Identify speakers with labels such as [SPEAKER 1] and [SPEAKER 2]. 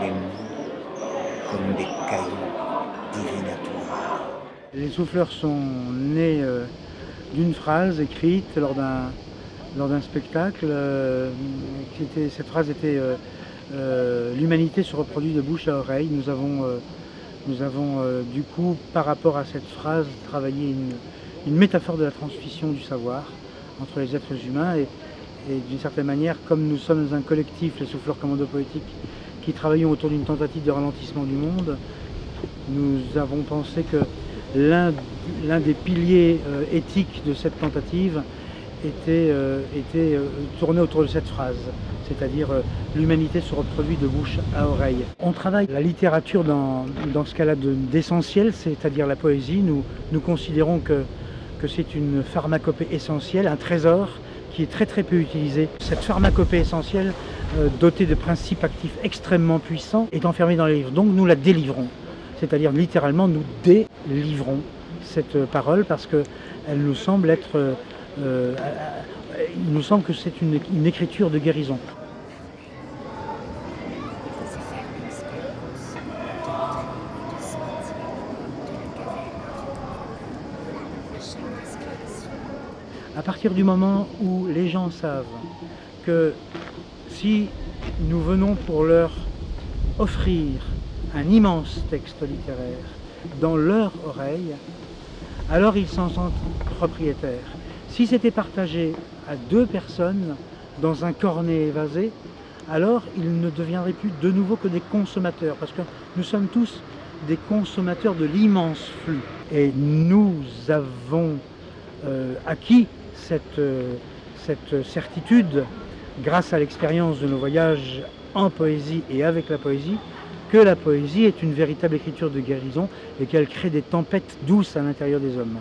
[SPEAKER 1] les mots comme des cailloux divinatoires.
[SPEAKER 2] Les souffleurs sont nés d'une phrase écrite lors d'un spectacle. Cette phrase était l'humanité se reproduit de bouche à oreille. Nous avons du coup, par rapport à cette phrase, travaillé une métaphore de la transmission du savoir entre les êtres humains et d'une certaine manière, comme nous sommes un collectif, les souffleurs commando poétiques, qui travaillons autour d'une tentative de ralentissement du monde, nous avons pensé que l'un des piliers éthiques de cette tentative était tourné autour de cette phrase, c'est-à-dire l'humanité se reproduit de bouche à oreille. On travaille la littérature dans ce cas-là d'essentiel, c'est-à-dire la poésie. Nous considérons que c'est une pharmacopée essentielle, un trésor qui est très peu utilisé. Cette pharmacopée essentielle, dotée de principes actifs extrêmement puissants, est enfermée dans les livres. Donc nous la délivrons, c'est-à-dire littéralement nous délivrons cette parole parce qu'elle nous semble être, il nous semble que c'est une écriture de guérison. À partir du moment où les gens savent que si nous venons pour leur offrir un immense texte littéraire dans leur oreille, alors ils s'en sentent propriétaires. Si c'était partagé à 2 personnes dans un cornet évasé, alors ils ne deviendraient plus de nouveau que des consommateurs, parce que nous sommes tous des consommateurs de l'immense flux. Et nous avons acquis cette certitude, grâce à l'expérience de nos voyages en poésie et avec la poésie, que la poésie est une véritable écriture de guérison et qu'elle crée des tempêtes douces à l'intérieur des hommes.